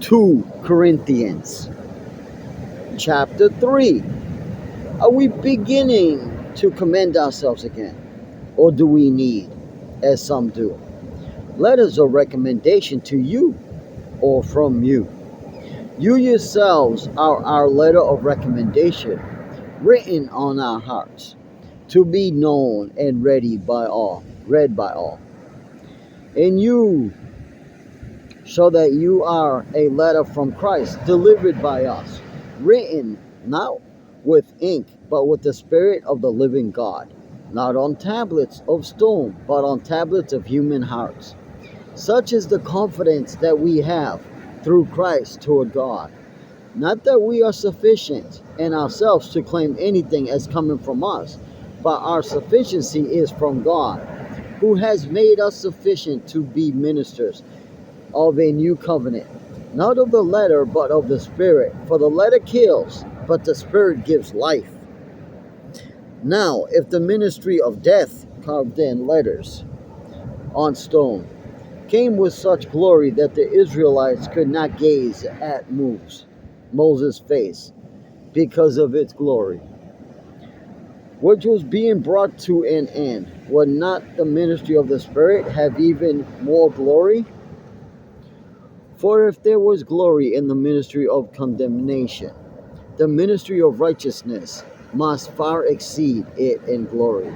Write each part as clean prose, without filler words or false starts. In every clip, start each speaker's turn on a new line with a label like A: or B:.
A: 2 Corinthians chapter 3. Are we beginning to commend ourselves again? Or do we need, as some do, letters of recommendation to you or from you? You yourselves are our letter of recommendation, written on our hearts, to be known and read by all. And you show that you are a letter from Christ, delivered by us, written not with ink, but with the Spirit of the living God, not on tablets of stone, but on tablets of human hearts. Such is the confidence that we have through Christ toward God. Not that we are sufficient in ourselves to claim anything as coming from us, but our sufficiency is from God, who has made us sufficient to be ministers of a new covenant, not of the letter, but of the Spirit. For the letter kills, but the Spirit gives life. Now, if the ministry of death, carved in letters on stone, came with such glory that the Israelites could not gaze at Moses' face because of its glory, which was being brought to an end, would not the ministry of the Spirit have even more glory? For if there was glory in the ministry of condemnation, the ministry of righteousness must far exceed it in glory.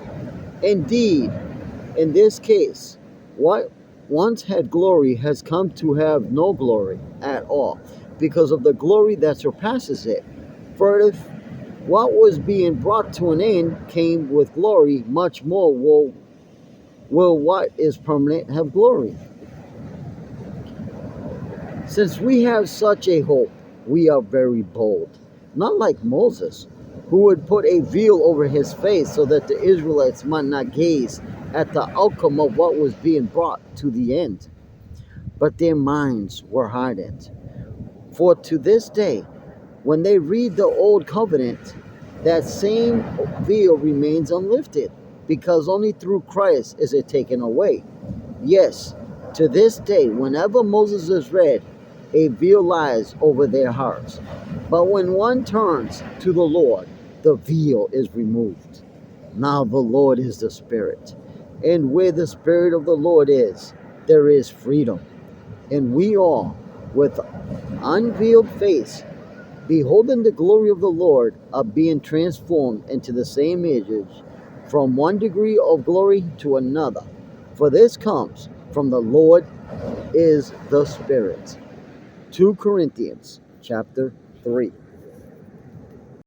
A: Indeed, in this case, what once had glory has come to have no glory at all, because of the glory that surpasses it. For if what was being brought to an end came with glory, much more will what is permanent have glory. Since we have such a hope, we are very bold, not like Moses, who would put a veil over his face so that the Israelites might not gaze at the outcome of what was being brought to the end. But their minds were hardened. For to this day, when they read the old covenant, that same veil remains unlifted, because only through Christ is it taken away. Yes, to this day, whenever Moses is read, a veil lies over their hearts. But when one turns to the Lord, the veil is removed. Now the Lord is the Spirit, and where the Spirit of the Lord is, there is freedom. And we all, with unveiled face, beholding the glory of the Lord, are being transformed into the same image, from one degree of glory to another. For this comes from the Lord is the Spirit. 2 Corinthians chapter 3.